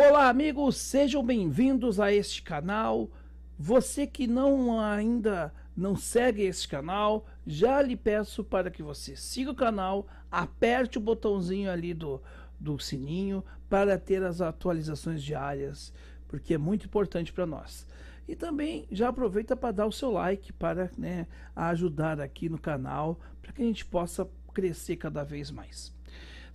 Olá, amigos, sejam bem-vindos a este canal. Você que ainda não segue este canal, já lhe peço para que você siga o canal, aperte o botãozinho ali do sininho para ter as atualizações diárias, porque é muito importante para nós. E também já aproveita para dar o seu like para, ajudar aqui no canal, para que a gente possa crescer cada vez mais.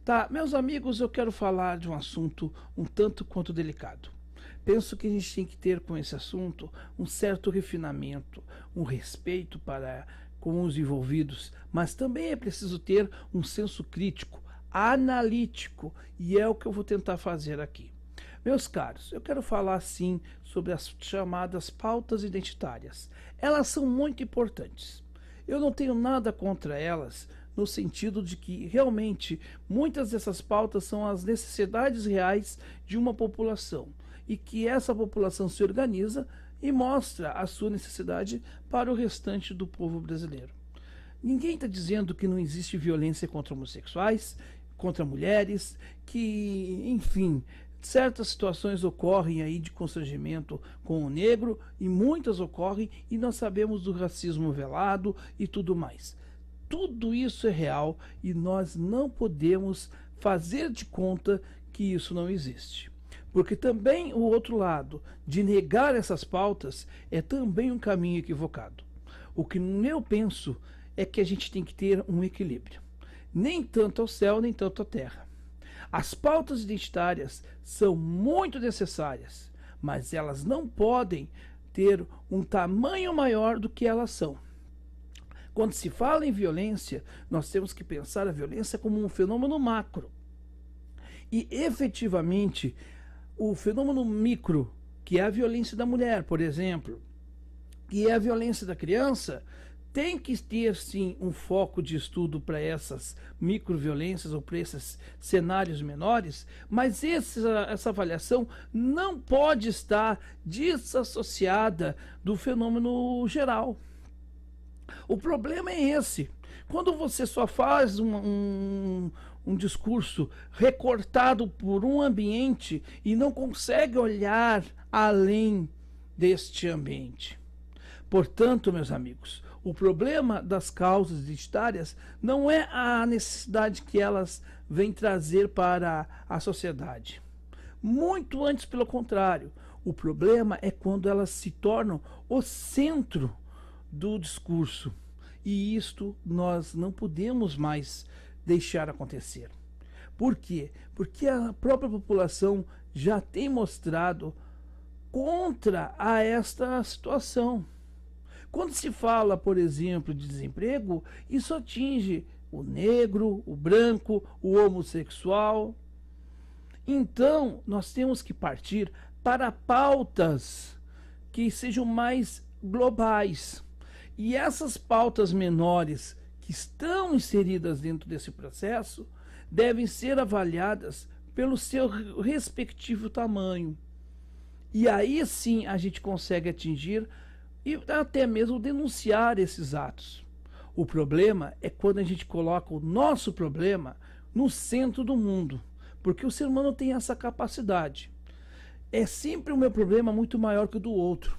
Tá, meus amigos, eu quero falar de um assunto um tanto quanto delicado. Penso que a gente tem que ter com esse assunto um certo refinamento, um respeito para com os envolvidos, mas também é preciso ter um senso crítico, analítico, e é o que eu vou tentar fazer aqui. Meus caros, eu quero falar sim sobre as chamadas pautas identitárias. Elas são muito importantes. Eu não tenho nada contra elas, no sentido de que realmente muitas dessas pautas são as necessidades reais de uma população e que essa população se organiza e mostra a sua necessidade para o restante do povo brasileiro. Ninguém está dizendo que não existe violência contra homossexuais, contra mulheres, que, enfim, certas situações ocorrem aí de constrangimento com o negro e muitas ocorrem e nós sabemos do racismo velado e tudo mais. Tudo isso é real e nós não podemos fazer de conta que isso não existe. Porque também o outro lado de negar essas pautas é também um caminho equivocado. O que eu penso é que a gente tem que ter um equilíbrio. Nem tanto ao céu, nem tanto à terra. As pautas identitárias são muito necessárias, mas elas não podem ter um tamanho maior do que elas são. Quando se fala em violência, nós temos que pensar a violência como um fenômeno macro. E, efetivamente, o fenômeno micro, que é a violência da mulher, por exemplo, que é a violência da criança, tem que ter, sim, um foco de estudo para essas microviolências ou para esses cenários menores, mas essa avaliação não pode estar desassociada do fenômeno geral. O problema é esse. Quando você só faz um discurso recortado por um ambiente e não consegue olhar além deste ambiente. Portanto, meus amigos, o problema das causas identitárias não é a necessidade que elas vêm trazer para a sociedade. Muito antes, pelo contrário. O problema é quando elas se tornam o centro do discurso, e isto nós não podemos mais deixar acontecer. Por quê? Porque a própria população já tem mostrado contra a esta situação. Quando se fala, por exemplo, de desemprego, isso atinge o negro, o branco, o homossexual. Então, nós temos que partir para pautas que sejam mais globais. E essas pautas menores que estão inseridas dentro desse processo devem ser avaliadas pelo seu respectivo tamanho. E aí sim a gente consegue atingir e até mesmo denunciar esses atos. O problema é quando a gente coloca o nosso problema no centro do mundo, porque o ser humano tem essa capacidade. É sempre o meu problema muito maior que o do outro.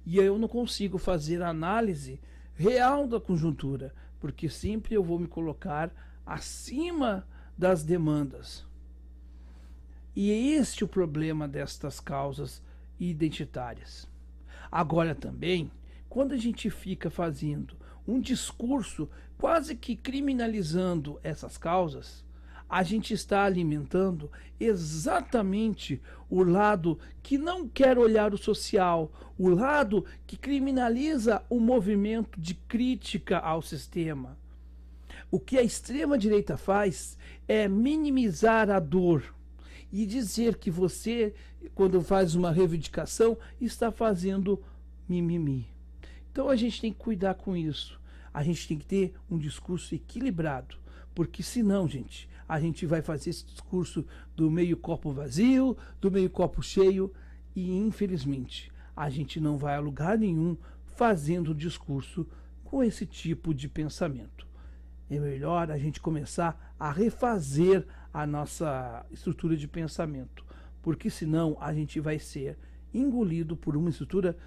E eu não consigo fazer a análise real da conjuntura, porque sempre eu vou me colocar acima das demandas. E é este o problema destas causas identitárias. Agora também, quando a gente fica fazendo um discurso quase que criminalizando essas causas, a gente está alimentando exatamente o lado que não quer olhar o social, o lado que criminaliza o movimento de crítica ao sistema. O que a extrema-direita faz é minimizar a dor e dizer que você, quando faz uma reivindicação, está fazendo mimimi. Então a gente tem que cuidar com isso. A gente tem que ter um discurso equilibrado, porque senão, gente, a gente vai fazer esse discurso do meio copo vazio, do meio copo cheio, e infelizmente a gente não vai a lugar nenhum fazendo discurso com esse tipo de pensamento. É melhor a gente começar a refazer a nossa estrutura de pensamento, porque senão a gente vai ser engolido por uma estrutura,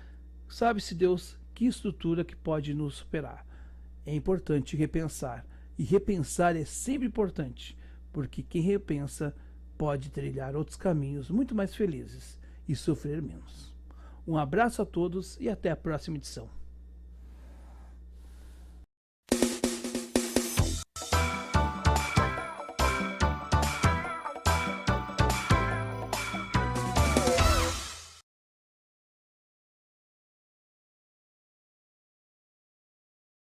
sabe-se Deus que estrutura que pode nos superar. É importante repensar, e repensar é sempre importante, porque quem repensa pode trilhar outros caminhos muito mais felizes e sofrer menos. Um abraço a todos e até a próxima edição.